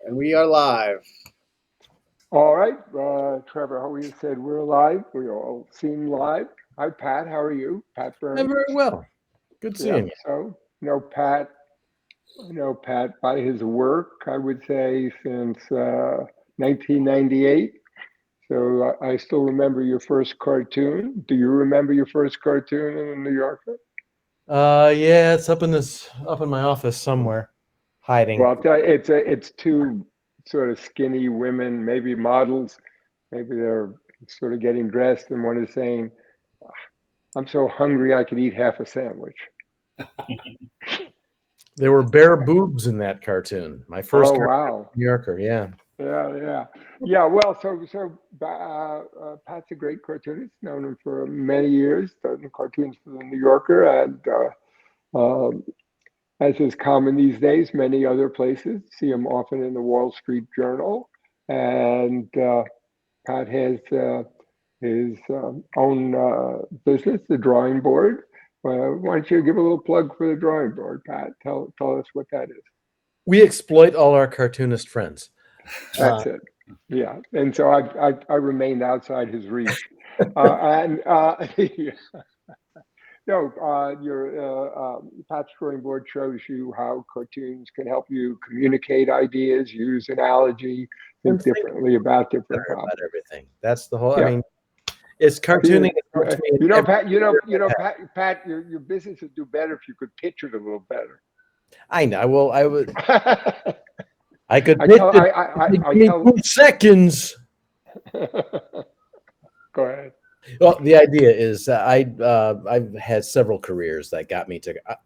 And we are live. All right, Trevor Hoey said we're live. We all seem live. Hi, Pat. How are you? Pat I'm Byrnes. very well. Good seeing you. So, Pat by his work, I would say, since 1998. So I still remember your first cartoon. Do you remember your first cartoon in the New Yorker? Yeah, it's up in my office somewhere, hiding. Well, I'll tell you, it's two sort of skinny women, maybe models. Maybe they're sort of getting dressed, and one is saying, I'm so hungry I could eat half a sandwich. There were bare boobs in that cartoon. My first Oh, cartoon wow. in New Yorker, yeah. Yeah. Well, Pat's a great cartoonist. Known him for many years, done cartoons for the New Yorker, and as is common these days, many other places. See him often in the Wall Street Journal, and Pat has his own business, the Drawing Board. Why don't you give a little plug for the Drawing Board, Pat? Tell us what that is. We exploit all our cartoonist friends. That's it. Yeah, and so I remained outside his reach, and your Pat's Drawing Board shows you how cartoons can help you communicate ideas, use analogy, think differently about different problems. About everything. That's the whole. Yeah. I mean, it's cartooning. To me Pat. Pat. Your business would do better if you could pitch it a little better. I know. Well, I would. I could. I tell. 2 seconds. Go ahead. Well, the idea is I've had several careers that got me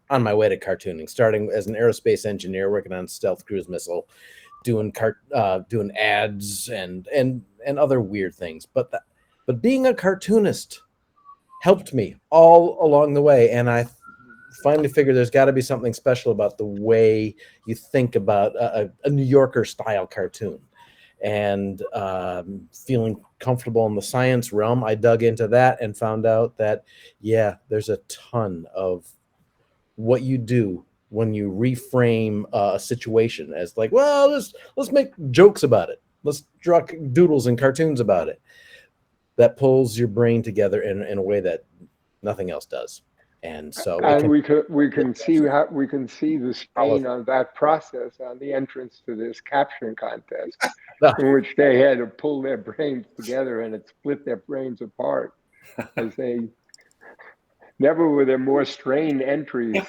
on my way to cartooning. Starting as an aerospace engineer, working on stealth cruise missile, doing ads and other weird things. But being a cartoonist helped me all along the way, and I finally figured there's got to be something special about the way you think about a New Yorker style cartoon. And feeling comfortable in the science realm, I dug into that and found out that, yeah, there's a ton of what you do when you reframe a situation as like, well, let's make jokes about it. Let's draw doodles and cartoons about it. That pulls your brain together in a way that nothing else does. And so we can see the strain of that process on the entrance to this caption contest, in which they had to pull their brains together and it split their brains apart, as they never were there more strained entries.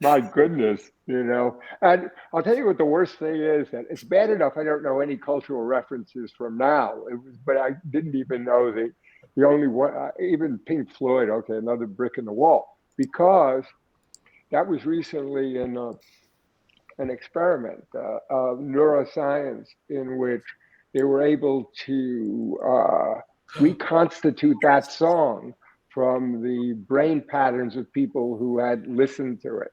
My goodness, And I'll tell you what the worst thing is, that it's bad enough I don't know any cultural references from now. But I didn't even know the only one, even Pink Floyd. Okay, another brick in the wall, because that was recently in an experiment of neuroscience in which they were able to reconstitute that song from the brain patterns of people who had listened to it,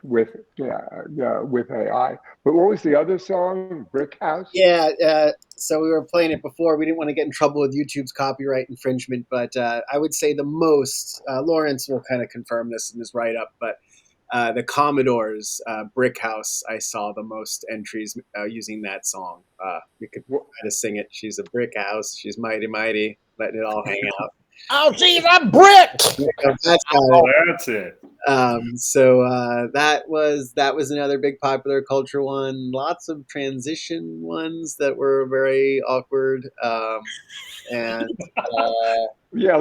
with AI. But what was the other song? Brick House? Yeah, so we were playing it before. We didn't want to get in trouble with YouTube's copyright infringement, but I would say the most, Lawrence will kind of confirm this in his write-up, but the Commodore's Brick House, I saw the most entries using that song. We could try to sing it. She's a brick house. She's mighty, mighty, letting it all hang out. Oh, she's a brick! That's it. So that was another big popular culture one. Lots of transition ones that were very awkward. And yeah,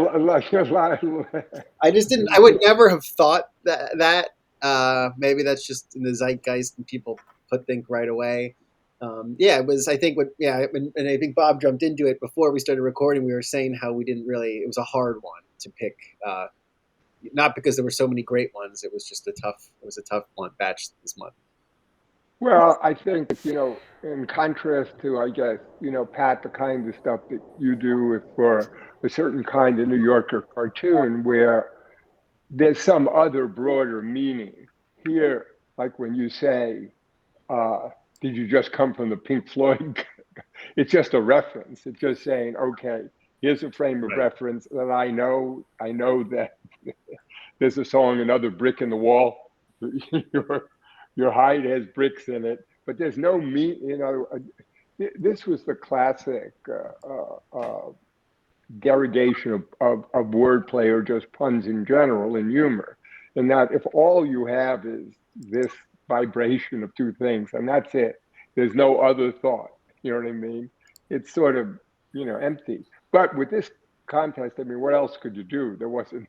I just didn't. I would never have thought that. Maybe that's just in the zeitgeist and people think right away. It was. I think and I think Bob jumped into it before we started recording. We were saying how we didn't really. It was a hard one to pick. Not because there were so many great ones. It was just a tough one batch this month. Well, I think, in contrast to, I guess, Pat, the kind of stuff that you do for a certain kind of New Yorker cartoon where there's some other broader meaning. Here, like when you say, did you just come from the Pink Floyd? It's just a reference. It's just saying, okay, here's a frame of reference that I know that there's a song, Another Brick in the Wall. your hide has bricks in it, but there's no meat. This was the classic derogation of wordplay or just puns in general in humor. And that if all you have is this vibration of two things and that's it, there's no other thought. You know what I mean? It's sort of, empty. But with this contest, I mean, what else could you do? There wasn't.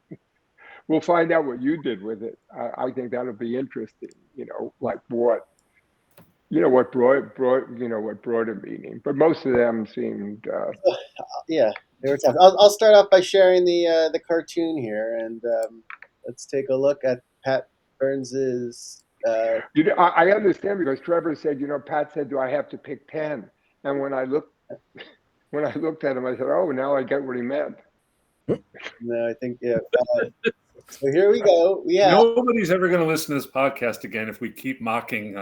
We'll find out what you did with it. I think that'll be interesting. Like what brought a meaning. But most of them seemed. Yeah, they were tough. I'll start off by sharing the cartoon here, and let's take a look at Pat Byrnes's. I understand because Trevor said, Pat said, "Do I have to pick 10?" And when I looked at him, I said, "Oh, now I get what he meant." No, I think so here we go. Nobody's ever going to listen to this podcast again if we keep mocking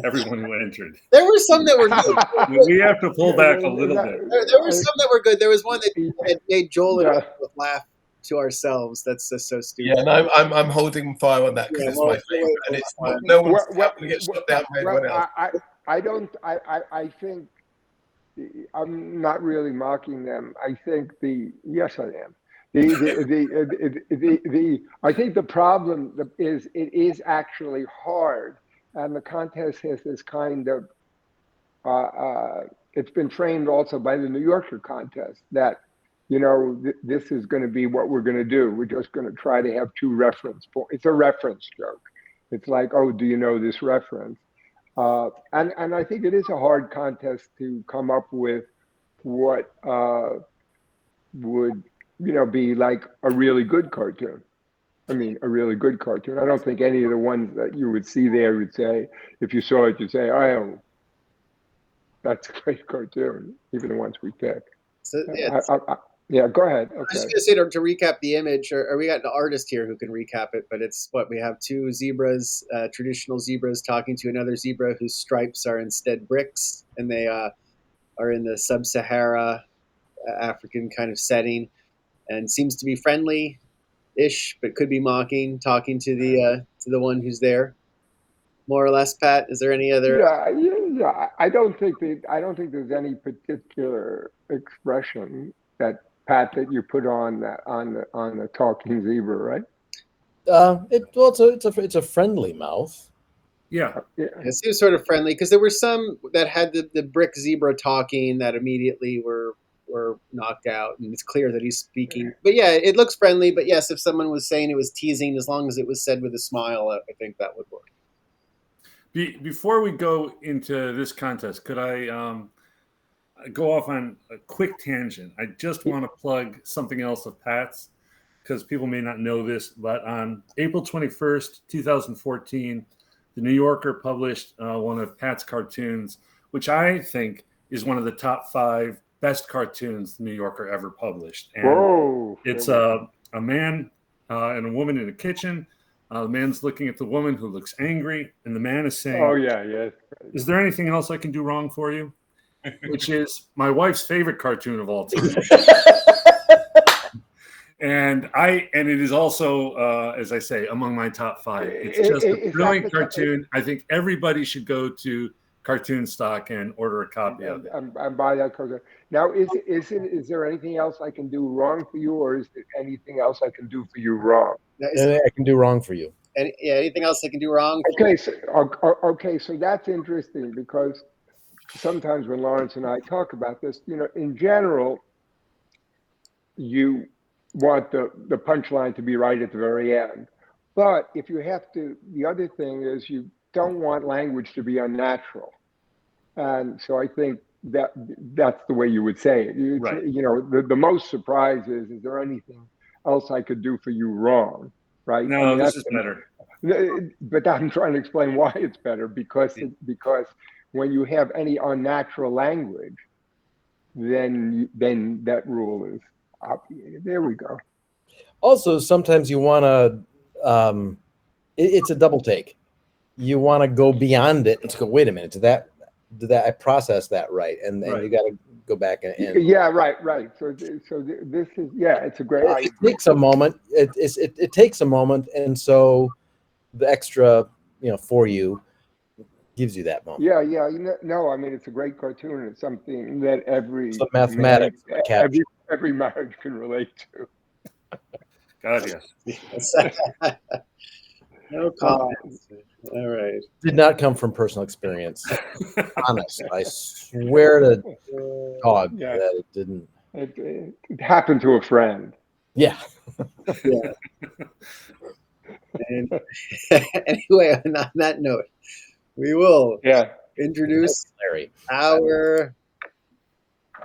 everyone who entered. There were some that were good. We have to pull back a little bit. There were some that were good. There was one that made Joel and I laugh to ourselves. That's just so stupid. Yeah, and I'm holding fire on that because it's my favorite, and it's no one's going to get shut down by anyone else. I think I'm not really mocking them. I think yes, I am. I think the problem is it is actually hard, and the contest has this kind of. It's been framed also by the New Yorker contest that, this is going to be what we're going to do. We're just going to try to have two reference points. It's a reference joke. It's like, oh, do you know this reference? And I think it is a hard contest to come up with what would be like a really good cartoon. I mean, a really good cartoon. I don't think any of the ones that you would see there would say, if you saw it, you'd say, oh, that's a great cartoon, even the ones we pick. So, yeah, go ahead. Okay. I was just going to say to recap the image, or we got an artist here who can recap it, but it's we have two zebras, traditional zebras talking to another zebra whose stripes are instead bricks, and they are in the sub-Sahara African kind of setting, and seems to be friendly-ish, but could be mocking, talking to the one who's there. More or less, Pat. Is there any other? Yeah. I don't think there's any particular expression that you put on the talking zebra, right? It's a friendly mouth. Yeah. It seems sort of friendly because there were some that had the brick zebra talking that immediately were knocked out, and it's clear that he's speaking. But yeah, it looks friendly. But yes, if someone was saying it was teasing, as long as it was said with a smile, I think that would work. Before we go into this contest, could I go off on a quick tangent? I just want to plug something else of Pat's, because people may not know this, but on April 21st, 2014, the New Yorker published one of Pat's cartoons, which I think is one of the top 5 best cartoons the New Yorker ever published. And it's a man and a woman in a kitchen. The man's looking at the woman who looks angry, and the man is saying, "Oh yeah. Is there anything else I can do wrong for you?" Which is my wife's favorite cartoon of all time. and it is also, as I say, among my top 5. It's just a brilliant cartoon. I think everybody should go to CartoonStock and order a copy of it. And buy that cartoon. Now, is there anything else I can do wrong for you, or is there anything else I can do for you wrong? I can do wrong for you. Anything else I can do wrong? Okay, so that's interesting because sometimes when Lawrence and I talk about this, in general, you want the punchline to be right at the very end. But if you have to, the other thing is you don't want language to be unnatural. And so I think that's the way you would say it. Right. The most surprise is there anything else I could do for you wrong? Right? No, this is better. But I'm trying to explain why it's better, because when you have any unnatural language, then that rule is obviated. There we go. Also, sometimes you want to, it's a double take. You want to go beyond it and to go, wait a minute, did I process that right? And Right. You got to go back and Yeah, right. So this is, it's a great. it takes a moment. It takes a moment, and so the extra for you, gives you that moment. Yeah. No, I mean, it's a great cartoon. It's something that every So mathematics, every marriage can relate to. God, yes. No comments. All right. Did not come from personal experience. Honest, I swear to God Yeah. that it didn't. It happened to a friend. Yeah. Yeah. And anyway, on that note, we will introduce Larry.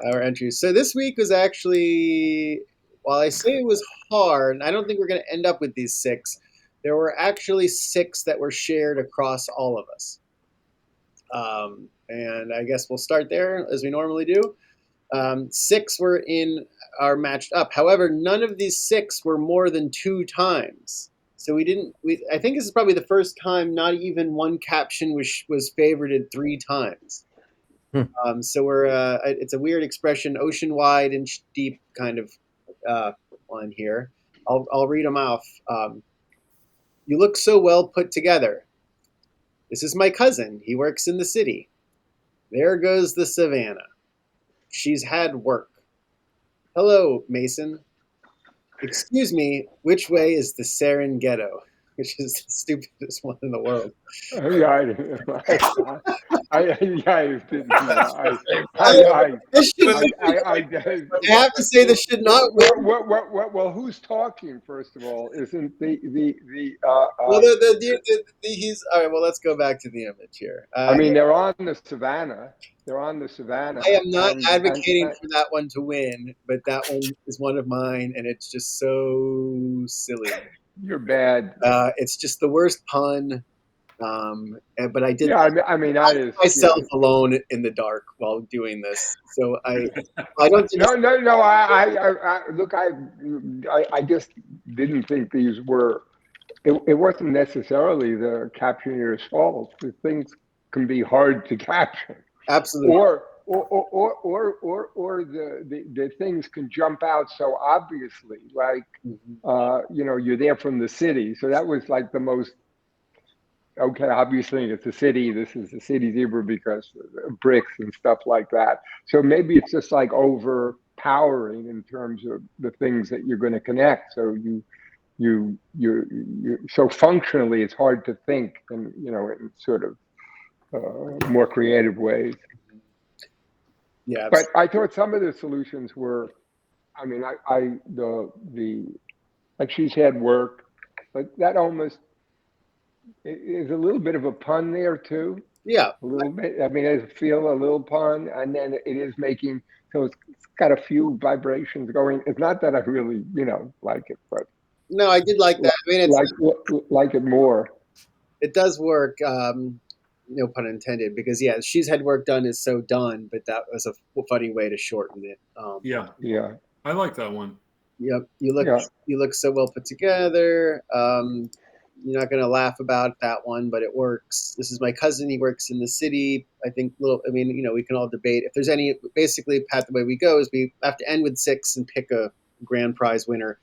our entries. So this week was actually, while I say it was hard, I don't think we're going to end up with these 6. There were actually 6 that were shared across all of us. And I guess we'll start there as we normally do. 6 were in our matched up. However, none of these 6 were more than 2 times. So I think this is probably the first time not even one caption was favorited 3 times. So it's a weird expression, ocean wide, inch deep kind of on here. I'll read them off. You look so well put together. This is my cousin. He works in the city. There goes the savannah. She's had work. Hello, Mason. Excuse me, which way is the Serengeti? Which is the stupidest one in the world. I have to say this should not win. Well, who's talking? First of all, isn't he's all right. Well, let's go back to the image here. I mean, they're on the savannah. They're on the savannah. I am not advocating for that one to win, but that one is one of mine, and it's just so silly. You're bad. It's just the worst pun. But I did. Yeah, I mean, I is myself alone in the dark while doing this. So I don't. Think no. I just didn't think these were. It wasn't necessarily the captioneer's fault. The things can be hard to caption. Absolutely. Or the things can jump out so obviously, like you're there from the city. So that was like the most. Okay, obviously it's a city. This is a city zebra because of bricks and stuff like that. So maybe it's just like overpowering in terms of the things that you're going to connect. So you so functionally it's hard to think in sort of more creative ways. Yeah, but I thought some of the solutions were. I mean, like she's had work, but that almost. Is a little bit of a pun there too. Yeah, a little bit. I mean, I feel a little pun, and then it is making so it's got a few vibrations going. It's not that I really like it, but no, I did like that. I mean, it's like it more. It does work. No pun intended, because she's had work done is so done, but that was a funny way to shorten it. Yeah, I like that one. Yep, you look so well put together. You're not going to laugh about that one, but it works. This is my cousin. He works in the city. I think we can all debate if there's any. Basically, Pat, the way we go is we have to end with 6 and pick a grand prize winner.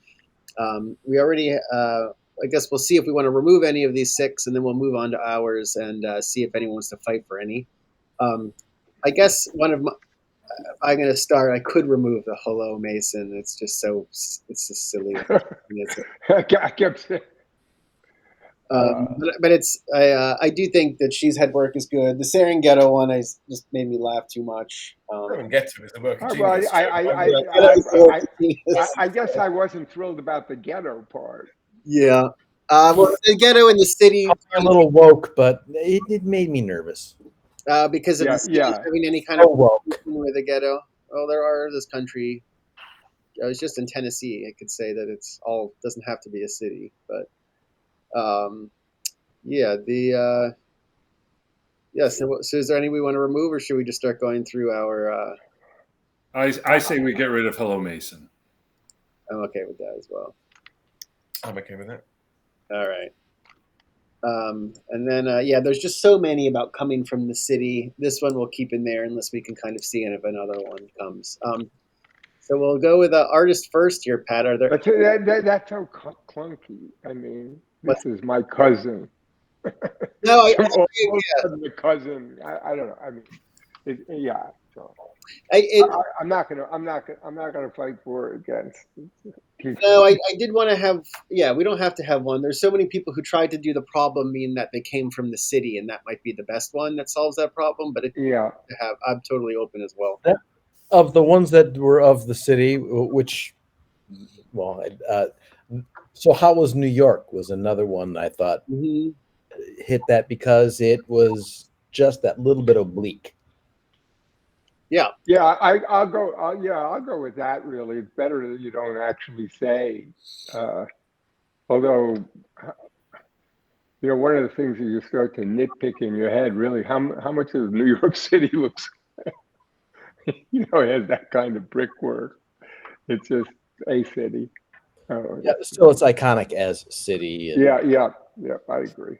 We already, I guess we'll see if we want to remove any of these 6, and then we'll move on to ours and see if anyone wants to fight for any. I guess I'm going to start. I could remove the hello, Mason. It's just silly. I kept saying. But it's I do think that she's had work is good. The Serengeti one just made me laugh too much. Ghetto is the work of well, genius. I guess I wasn't thrilled about the ghetto part. Yeah. Well, the ghetto in the city a little woke, but it made me nervous. Because of the city having any kind of with the ghetto. Well, there are this country. I was just in Tennessee. I could say that it's all doesn't have to be a city, but. So is there any we want to remove, or should we just start going through our? I say we get rid of Hello Mason. I'm okay with that as well. I'm okay with that. All right. And then there's just so many about coming from the city. This one we'll keep in there unless we can kind of see it if another one comes. So we'll go with artist first here, Pat. Are there? That's so clunky. I mean, this is my cousin. No, All of a sudden the cousin. I don't know. I mean, yeah. So I'm not gonna fight for or against. No, I did want to have. Yeah, we don't have to have one. There's so many people who tried to do the problem mean that they came from the city, and that might be the best one that solves that problem. But I'm totally open as well. Of the ones that were of the city, which, well, so how was New York was another one I thought hit that because it was just that little bit oblique. Yeah. Yeah, I'll go with that. Really, it's better that you don't actually say. Although, one of the things that you start to nitpick in your head, really, how much of New York City looks, it has that kind of brickwork. It's just a city. Yeah, still, it's iconic as city. Yeah, I agree.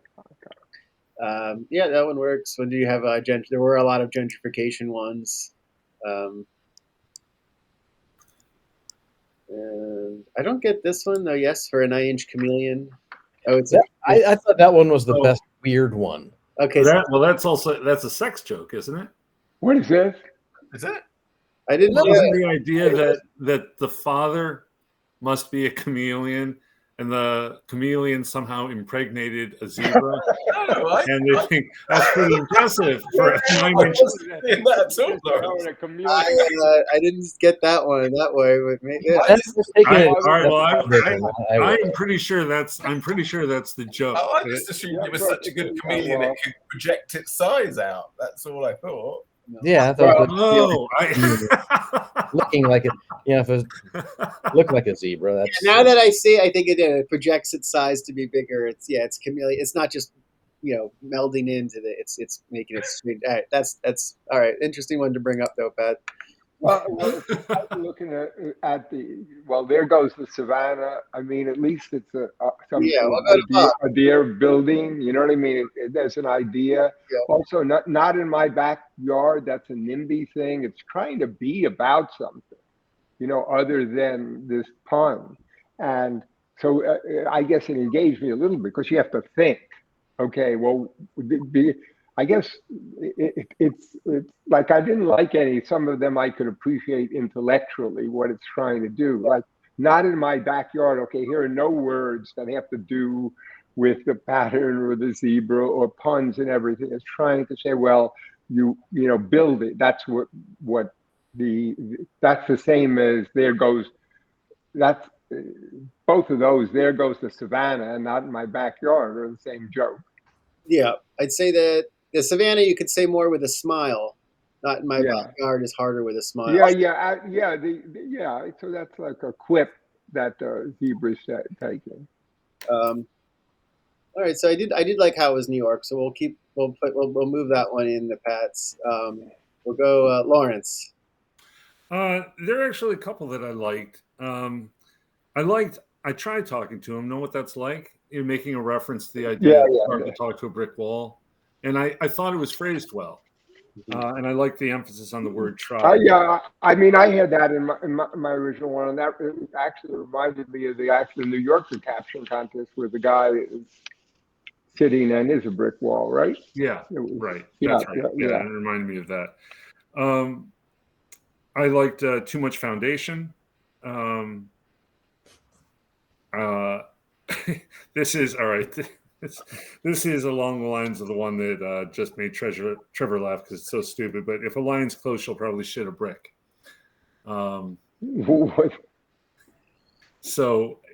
Yeah, that one works. When do you have there were a lot of gentrification ones. And I don't get this one though. Yes, for a 9-inch chameleon. Oh, I thought that one was the best weird one. Okay. That's a sex joke, isn't it? What is this? Is it? I didn't know. Isn't the idea that the father must be a chameleon and the chameleon somehow impregnated a zebra? And they think that's pretty impressive for a 9-inch. I didn't get that one that way. But I'm pretty sure that's the joke. I just assumed it was such a good chameleon it could project its size out. That's all I thought. Yeah, I thought looking like it. If it looked like a zebra. That's now that I see, I think it projects its size to be bigger. It's chameleon. It's not just melding into it's making it straight. All right, that's all right. Interesting one to bring up though, Pat. Well, looking at there goes the savannah. I mean, at least it's a deer building. You know what I mean? There's an idea. Yeah. Also, not in my backyard. That's a NIMBY thing. It's trying to be about something, other than this pun. And so I guess it engaged me a little bit because you have to think. Okay, well, I guess it's like I didn't like any. Some of them I could appreciate intellectually what it's trying to do. Like, not in my backyard. Okay, here are no words that have to do with the pattern or the zebra or puns and everything. It's trying to say, well, you build it. That's that's the same as there goes. That's both of those. There goes the savannah, and not in my backyard, are the same joke. Yeah, I'd say that the savannah you could say more with a smile. Not in my backyard is harder with a smile. Yeah. So that's like a quip that zebra's taking. All right, so I did like how it was New York. So we'll move that one in the Pats. We'll go Lawrence. There are actually a couple that I liked. I tried talking to him. Know what that's like? You're making a reference to the idea of starting to talk to a brick wall, and I thought it was phrased well, and I like the emphasis on the word try. Yeah, I mean, I had that in my original one, and that actually reminded me of the New Yorker caption contest where the guy is sitting and is a brick wall, right? Yeah, right. That's right. Yeah, it reminded me of that. I liked Too Much Foundation. This is all right. This is along the lines of the one that just made Trevor laugh because it's so stupid. But if a lion's close, she'll probably shit a brick. So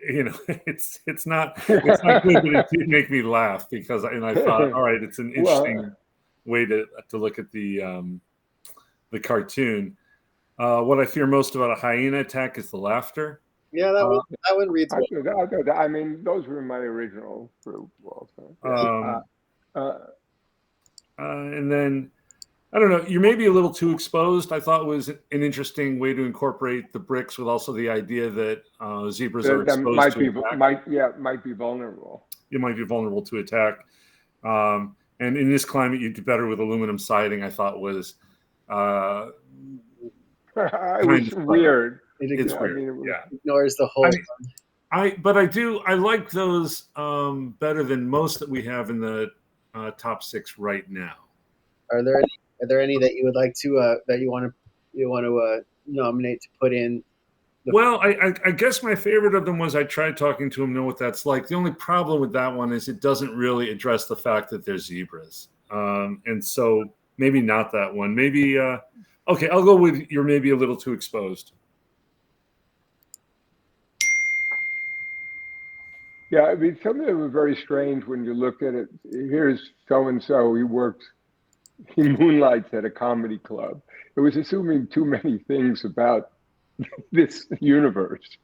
it's not good, but it did make me laugh because I thought, all right, it's an interesting way to look at the cartoon. What I fear most about a hyena attack is the laughter. Yeah, that one reads well. I mean, those were my original group also. And then, I don't know, you're maybe a little too exposed. I thought it was an interesting way to incorporate the bricks with also the idea that zebras are exposed to attack. Might be vulnerable. You might be vulnerable to attack. And in this climate, you do better with aluminum siding, I thought was... it was weird. It's weird. Ignores the whole. I like those better than most that we have in the top 6 right now. Are there any that you would like to that you want to nominate to put in? Well, I guess my favorite of them was I tried talking to him, know what that's like. The only problem with that one is it doesn't really address the fact that they're zebras. And so maybe not that one. Maybe, okay, I'll go with You're Maybe a Little Too Exposed. Yeah, I mean, some of them are very strange when you look at it. Here's so-and-so, he moonlights at a comedy club. It was assuming too many things about this universe.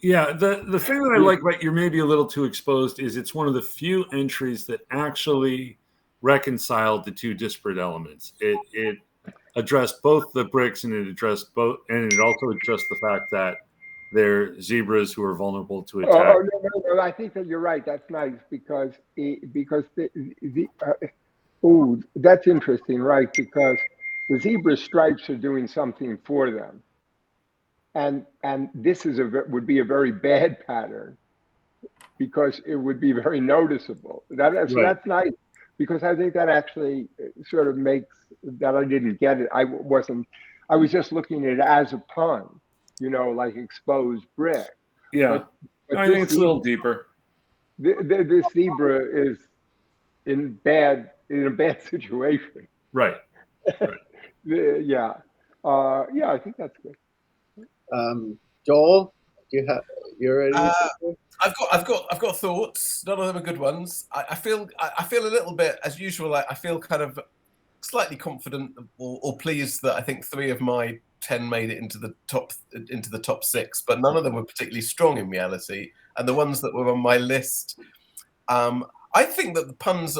Yeah, the thing that I like about You're Maybe a Little Too Exposed is it's one of the few entries that actually reconciled the two disparate elements. It addressed both the bricks, and it also addressed the fact that they're zebras who are vulnerable to attack. No, I think that you're right. That's nice because that's interesting, right? Because the zebra stripes are doing something for them. And this would be a very bad pattern because it would be very noticeable. That's nice because I think that actually sort of makes that I didn't get it. I was just looking at it as a pun, like exposed brick. Yeah, but I think it's a little deeper. This zebra is in a bad situation. Right. Yeah. I think that's good. Joel, you're ready? I've got thoughts. None of them are good ones. I feel a little bit, as usual. I feel kind of slightly confident or pleased that I think 3 of my 10 made it into the top 6, but none of them were particularly strong in reality. And the ones that were on my list, I think that the puns.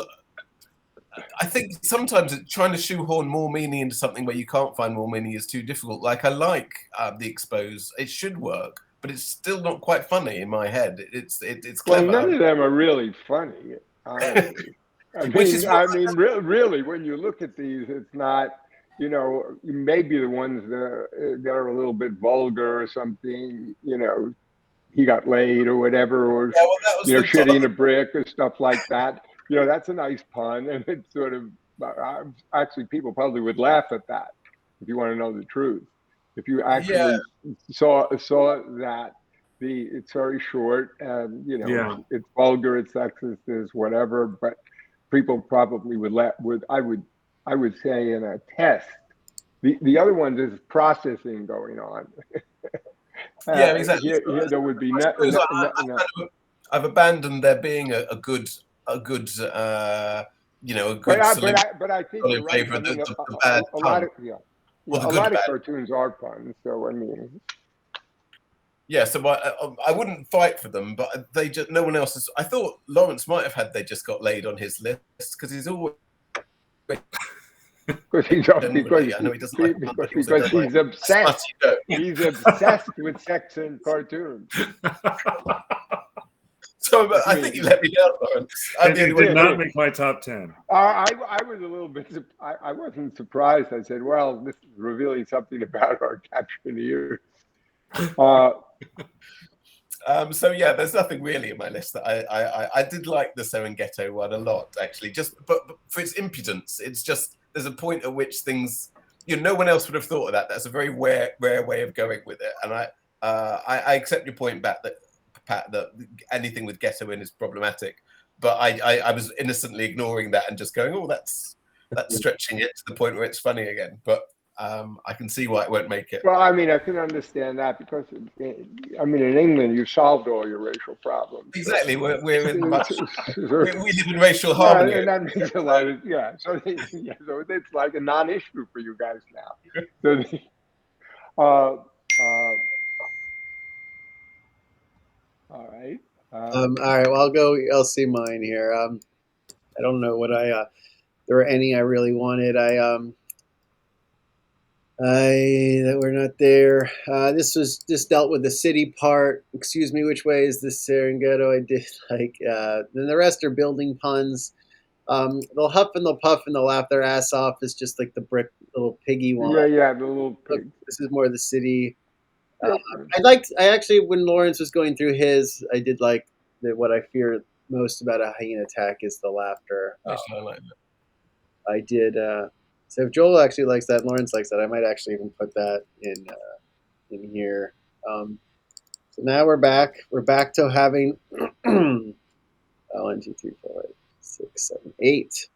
I think sometimes trying to shoehorn more meaning into something where you can't find more meaning is too difficult. Like I like the expose; it should work, but it's still not quite funny in my head. It's clever. Well, none of them are really funny, honestly. Really, when you look at these, it's not. Maybe the ones that are a little bit vulgar or something. He got laid or whatever, or shitting a brick or stuff like that. That's a nice pun, and it's sort of actually people probably would laugh at that if you want to know the truth. If you actually saw that it's very short and it's vulgar, it's sexist, it's whatever, but people probably would laugh. I would say in a test. The other ones is processing going on. Yeah, exactly. Here there would be I've abandoned there being a good solution. But I think you're right. A lot of cartoons are puns, so I mean. Yeah, so I wouldn't fight for them, but no one else is. I thought Lawrence might have had They Just Got Laid on his list because he's always. Because he's obsessed. He's obsessed with sex and cartoons. So I think you let me down, Lawrence. It did not make my top 10. I was a little bit. I wasn't surprised. I said, "Well, this is revealing something about our Captioneers." So yeah, there's nothing really in my list that I did like the Serengeti one a lot, actually. But for its impudence, it's just there's a point at which things no one else would have thought of that. That's a very rare way of going with it, and I accept your point back that Pat that anything with ghetto in is problematic, but I was innocently ignoring that and just going, oh, that's stretching it to the point where it's funny again, but. I can see why it won't make it. Well, I mean, I can understand that because, in England, you've solved all your racial problems. Exactly. We live in racial harmony. And that means a lot of, so it's like a non-issue for you guys now. All right. All right. Well, I'll see mine here. I don't know what there were any I really wanted. That were not there. This dealt with the city part. Excuse me, which way is this Serengeti? I did like. Then the rest are building puns. They'll huff and they'll puff and they'll laugh their ass off. It's just like the brick little piggy one. Yeah, the little pig. This is more the city. I actually, when Lawrence was going through his, I did like what I fear most about a hyena attack is the laughter. Actually, I like that. I did. So if Joel actually likes that, Lawrence likes that, I might actually even put that in here. So now we're back. We're back to having 1, 2, 3, 4, 5, 6, 7, 8.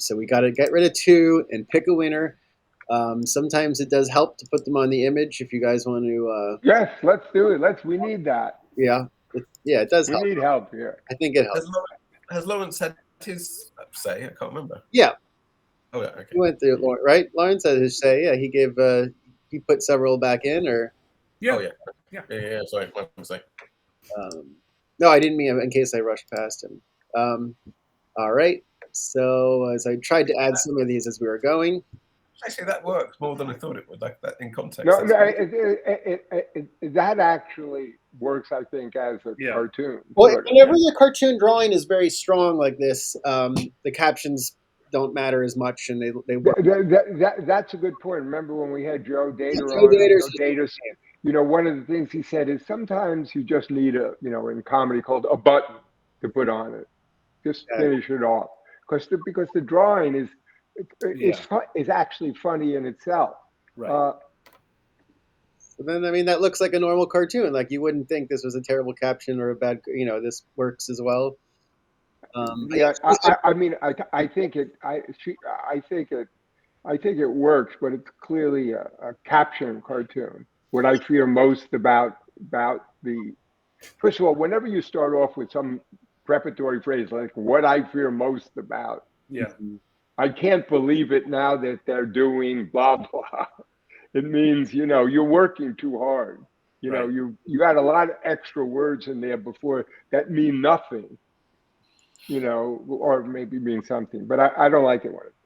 So we got to get rid of 2 and pick a winner. Sometimes it does help to put them on the image if you guys want to. Yes, let's do it. We need that. Yeah, it does We help. need help here. I think it helps. Has Lawrence said his say? I can't remember. Yeah. Oh yeah. Okay. He went through it, right? Lawrence had his say. Yeah, he gave. He put several back in, or. Yeah. Oh yeah. Yeah. Sorry, my mistake. No, I didn't mean in case I rushed past him. All right. So as I tried to add some of these as we were going. Actually, that works more than I thought it would. Like that in context. No, that actually works. I think as a cartoon. Well, whenever the cartoon drawing is very strong like this, the captions don't matter as much, and they work. That's a good point. Remember when we had Joe Dater Joe Dater, one of the things he said is sometimes you just need in comedy called a button to put on it, just finish it off, because the drawing is actually funny in itself. Right. So then, I mean, that looks like a normal cartoon. Like you wouldn't think this was a terrible caption or a bad. This works as well. I mean, I think it works, but it's clearly a caption cartoon. What I fear most about first of all, whenever you start off with some preparatory phrase like "what I fear most about," I can't believe it now that they're doing blah blah. It means you're working too hard. You got a lot of extra words in there before that mean nothing. Or maybe mean something, but I don't like it when it's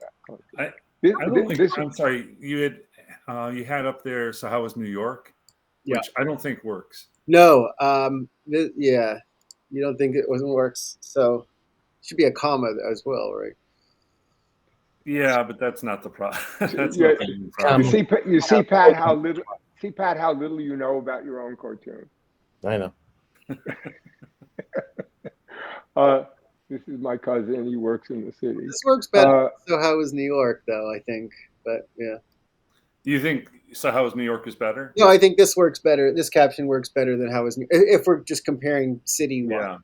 that. I'm sorry, you had up there. So how was New York? Which I don't think works. No, you don't think it works. So it should be a comma as well, right? Yeah, but that's not the problem. You see, Pat, how little you know about your own cartoon. I know. This is my cousin. He works in the city. This works better. So how is New York, though? I think, but yeah. You think so? How is New York is better? No, I think this works better. This caption works better than how is New. If we're just comparing city. Yeah.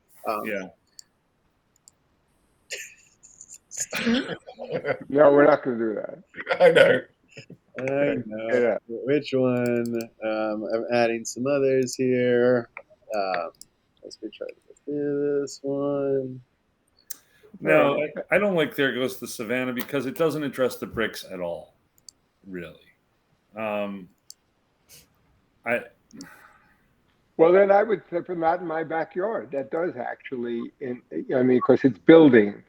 No, we're not going to do that. I know. Yeah. Which one? I'm adding some others here. Let's try to get through this one. No, I don't like There Goes the Savannah because it doesn't address the bricks at all, really. Well, then I would put that in my backyard. That does actually, because it's building,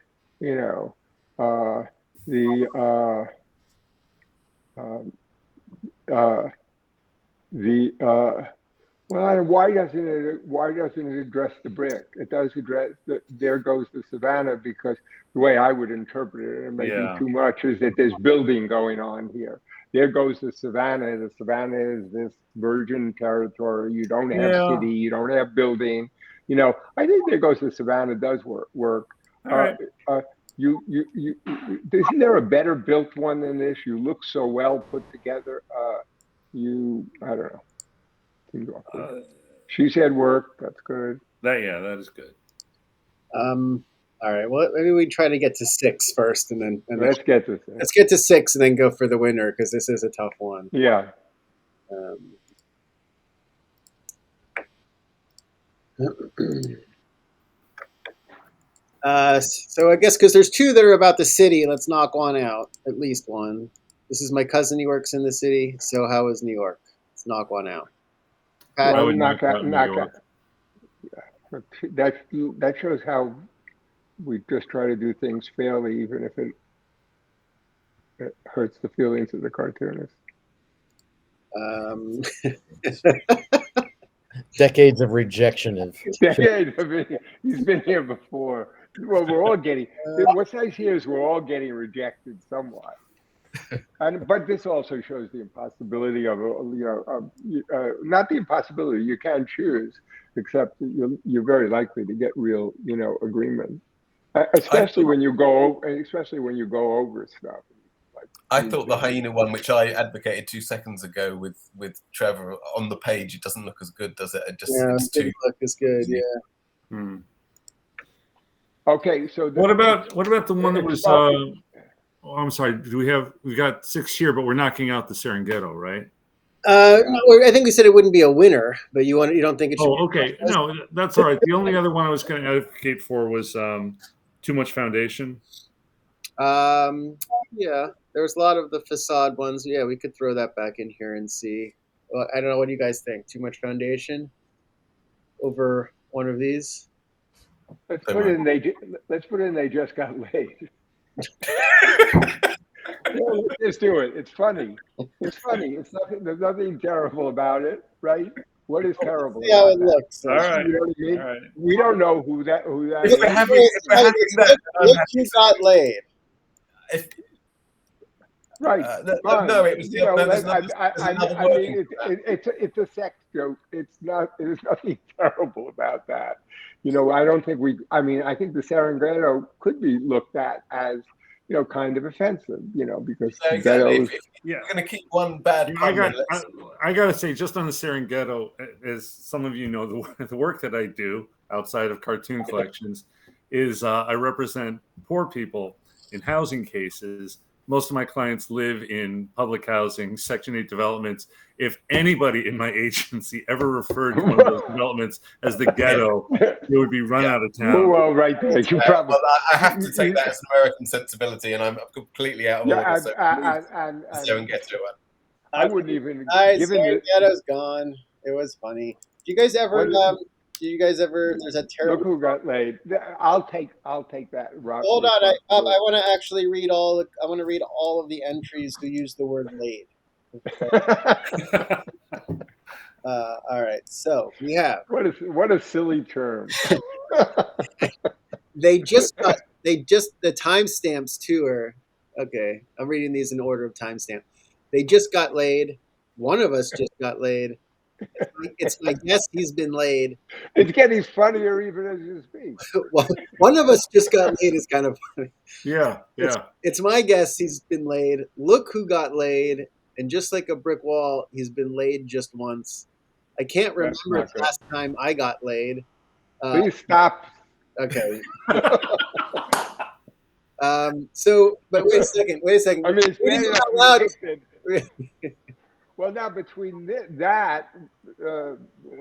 well, why doesn't it address the brick? It does address There Goes the Savannah, because the way I would interpret it, and maybe too much, is that there's building going on here. There goes the Savannah. The Savannah is this virgin territory. You don't have city. You don't have building. I think There Goes the Savannah does work. Right. Isn't there a better built one than this? You look so well put together. I don't know. She said work. That's good. That is good. All right. Well, maybe we try to get to 6 first, and then let's get to 6. Let's get to 6 and then go for the winner, because this is a tough one. Yeah. So I guess because there's 2 that are about the city, let's knock one out. At least one. This is my cousin. He works in the city. So how is New York? Let's knock one out. I would knock out New York. Yeah. That shows how we just try to do things fairly, even if it hurts the feelings of the cartoonist. Decades of rejection. He's been here before. Well, we're all getting. What's nice here is we're all getting rejected somewhat. But this also shows the impossibility of, not the impossibility. You can choose, except that you're very likely to get real, agreement, especially when you go over stuff. I thought the hyena one, which I advocated 2 seconds ago with Trevor on the page, it doesn't look as good, does it? It's too look as good. Yeah. Hmm. Okay, so what about the one that was? I'm sorry. We got 6 here, but we're knocking out the Serengeti, right? No, I think we said it wouldn't be a winner, but you don't think it should? Oh, okay. No, that's all right. The only other one I was going to advocate for was Too Much Foundation. Yeah, there's a lot of the facade ones. Yeah, we could throw that back in here and see. Well, I don't know. What do you guys think? Too Much Foundation over one of these? Let's put in they just got laid. Well, let's just do it. It's funny. It's funny. It's nothing. There's nothing terrible about it, right? What is terrible? See how it looks. All right. You know what I mean? All right. We don't know who that If is. we're having that, Look who got laid. Right. No, it was the I mean, it's a sex joke. There's nothing terrible about that. I don't think I think the Serengeti could be looked at as, kind of offensive, because exactly. If Yeah. you're going to keep one bad I got to say, just on the Serengeti, as some of you know, the work that I do outside of cartoon collections is I represent poor people in housing cases. Most of my clients live in public housing, Section 8 developments. If anybody in my agency ever referred to one of those developments as the ghetto, it would be run out of town. Well, right there. You probably. Well, I have to take that as an American sensibility, and I'm completely out of order. So Serengeti one. I wouldn't even. Serengeti's gone. It was funny. Do you guys ever? There's a terrible. Look who got laid. I'll take that. Hold on, I want to actually read all. I want to read all of the entries who use the word laid. All right, so we have. What a silly term. The timestamps too are okay. I'm reading these in order of timestamp. They just got laid. One of us just got laid. It's my guess he's been laid. It's getting funnier even as you speak. Well, one of us just got laid is kind of funny. Yeah. It's my guess he's been laid. Look who got laid. And just like a brick wall, he's been laid just once. I can't remember the last time I got laid. Please stop. Okay. But wait a second. I mean, it's reading it out loud. Well, now between that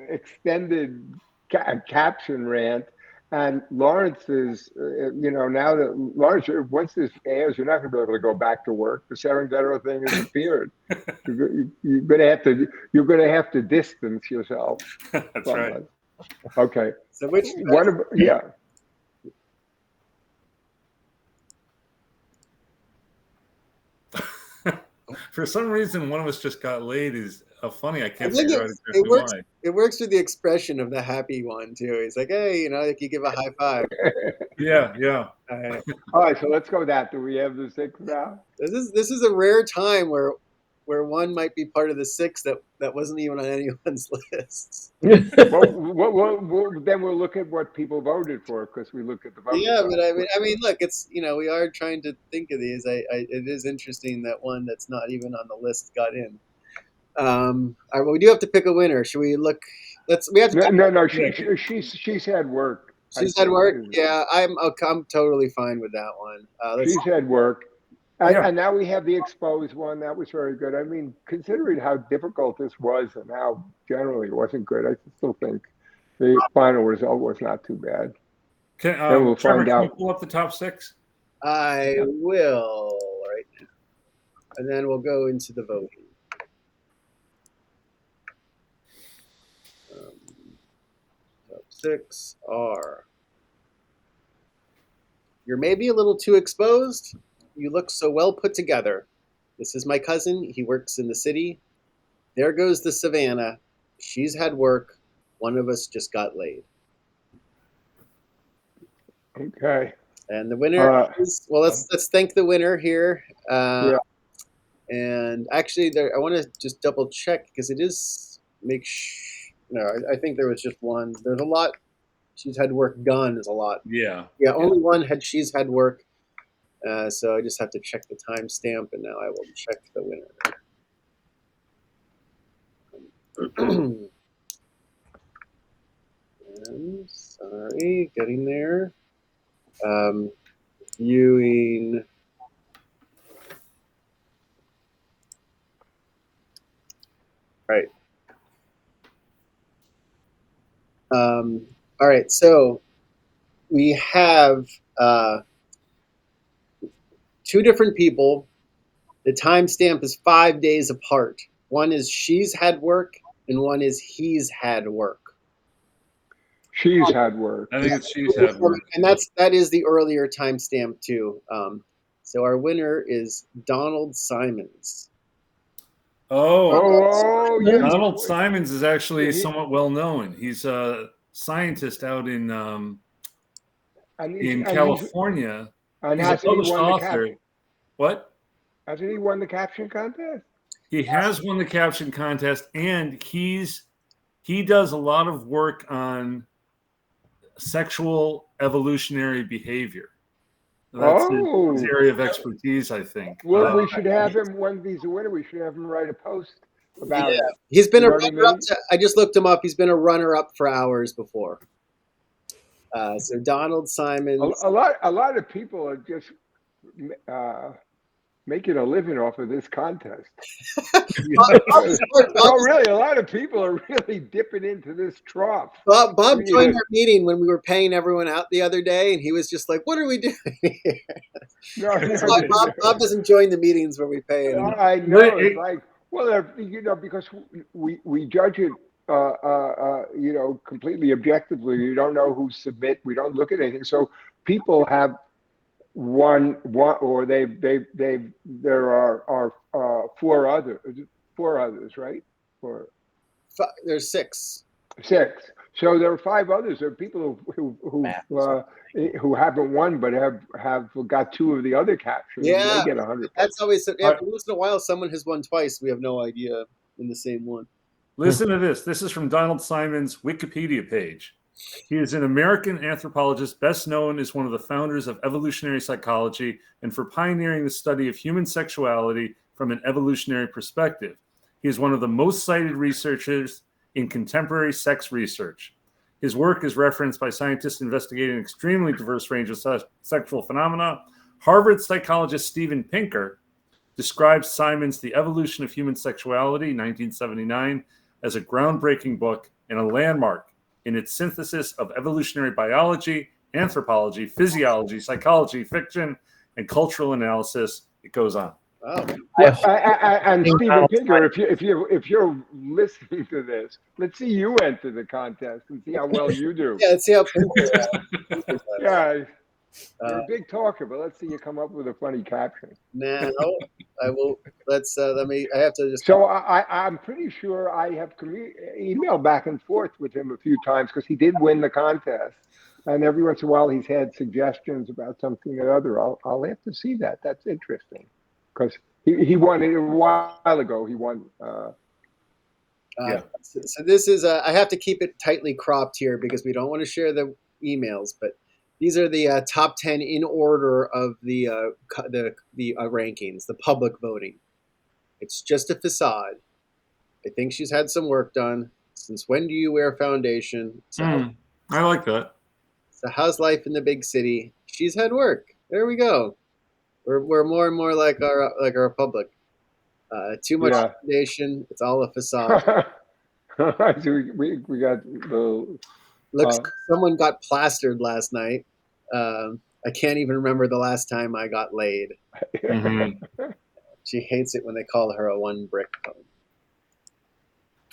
extended caption rant and Lawrence's, now that Lawrence, once this airs, you're not going to be able to go back to work. The Serengeti thing has appeared. You're going to have to distance yourself. That's right. Us. Okay. So which one? Yeah. For some reason, one of us just got laid is funny. I can't think figure out exactly why. It works with the expression of the happy one too. He's like, hey, like you give a high five. Yeah. All right, so let's go that. Do we have the 6 now? This is a rare time where one might be part of the 6 that wasn't even on anyone's lists. Then we'll look at what people voted for because we look at the vote. Yeah, but I mean, look, it's we are trying to think of these. It is interesting that one that's not even on the list got in. All right, well, we do have to pick a winner. Should we look? We have to. No. She's had work. She's had work. Yeah, I'm totally fine with that one. She's had work. And now we have the exposed one. That was very good. I mean, considering how difficult this was and how generally it wasn't good, I still think the final result was not too bad. Then we'll Trevor, find out. Can you pull up the top 6? I will right now. And then we'll go into the voting. Top 6 are. You're maybe a little too exposed. You look so well put together. This is my cousin. He works in the city. There goes the Savannah. She's had work. One of us just got laid. Okay. And the winner is, well, let's thank the winner here. And actually, I want to just double check because it is no, I think there was just one. There's a lot. She's had work done is a lot. Yeah. Yeah, only one she's had work. So I just have to check the timestamp, and now I will check the winner. And, sorry, getting there. Viewing. Right. All right, so we have two different people. The timestamp is 5 days apart. One is she's had work, and one is he's had work. She's had work. I think it's she's had work. And that is the earlier timestamp too. So our winner is Donald Simons. Yeah. Donald Simons is actually somewhat well known. He's a scientist out in California. And he's a published author. What? Hasn't he won the Caption contest? He has won the Caption contest, and he does a lot of work on sexual evolutionary behavior. That's his area of expertise, I think. Well, we should have him, when he's a winner, we should have him write a post about it. He's been a runner-up. I just looked him up. He's been a runner-up for hours before. So Donald Simons. A lot of people are just making a living off of this contest. Really, a lot of people are really dipping into this trough. Bob joined our meeting when we were paying everyone out the other day, and he was just like, "What are we doing here?" Bob doesn't join the meetings where we pay him. I know. It's like, well, because we judge it, completely objectively. You don't know who submit. We don't look at anything. So people have one, or there are four others, right? There's six. So there are five others. There are people who haven't won but have got two of the other captions. Yeah, they get 100. That's always once in a while someone has won twice. We have no idea in the same one. Listen to this. This is from Donald Simons' Wikipedia page. He is an American anthropologist, best known as one of the founders of evolutionary psychology and for pioneering the study of human sexuality from an evolutionary perspective. He is one of the most cited researchers in contemporary sex research. His work is referenced by scientists investigating an extremely diverse range of sexual phenomena. Harvard psychologist Steven Pinker describes Simons' The Evolution of Human Sexuality, 1979, as a groundbreaking book and a landmark in its synthesis of evolutionary biology, anthropology, physiology, psychology, fiction, and cultural analysis. It goes on. Wow. And Steven Pinker, if you're listening to this, let's see you enter the contest and see how well you do. Yeah, let's see how. Yeah, you're a big talker, but let's see you come up with a funny caption. Now, I will. I have to just. So I'm pretty sure I have emailed back and forth with him a few times because he did win the contest, and every once in a while he's had suggestions about something or other. I'll have to see that. That's interesting because he won it a while ago. He won. Yeah. So this is. I have to keep it tightly cropped here because we don't want to share the emails, but. These are the top 10 in order of the rankings, the public voting. It's just a facade. I think she's had some work done. Since when do you wear foundation? So I like that. So how's life in the big city? She's had work. There we go. We're more and more like our public. Too much foundation. It's all a facade. we got the. Looks like someone got plastered last night. I can't even remember the last time I got laid. Mm-hmm. She hates it when they call her a one brick home.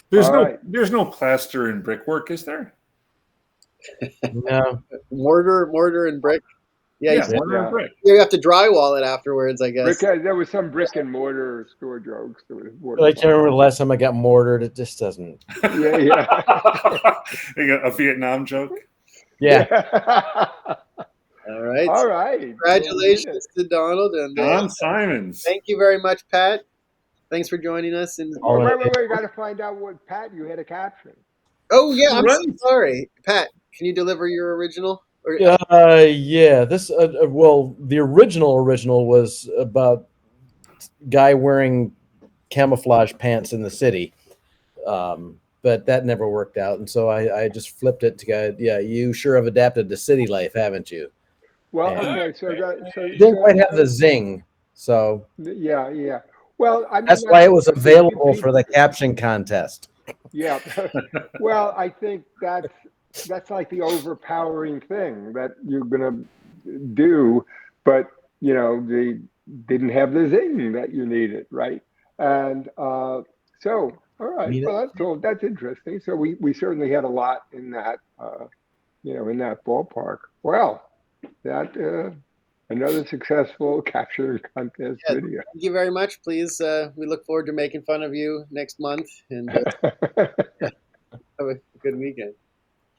There's no plaster in brickwork, is there? No. Mortar and brick. Yeah, mortar and brick. You have to drywall it afterwards, I guess. There was some brick and mortar store jokes. I can't remember the last time I got mortared. It just doesn't. Yeah. You got a Vietnam joke? Yeah. All right. Congratulations to Donald and Don Simons. Thank you very much, Pat. Thanks for joining us. And Wait, you got to find out what, Pat, you had a caption. oh yeah, I'm Right. so sorry, Pat. Can you deliver your original? Or, Yeah. This well, the original was about guy wearing camouflage pants in the city, but that never worked out, and so I just flipped it to go. Yeah, you sure have adapted to city life, haven't you? Well, And okay, so didn't quite have the zing, so yeah. Well, I mean, that's why it was I think available for the caption contest. Yeah. Well, I think that's like the overpowering thing that you're gonna do, but they didn't have the zing that you needed, right? And so, all right, well, that's cool. That's interesting. So we certainly had a lot in that, in that ballpark. Well, that another successful capture contest video. Thank you very much. Please, we look forward to making fun of you next month, and have a good weekend.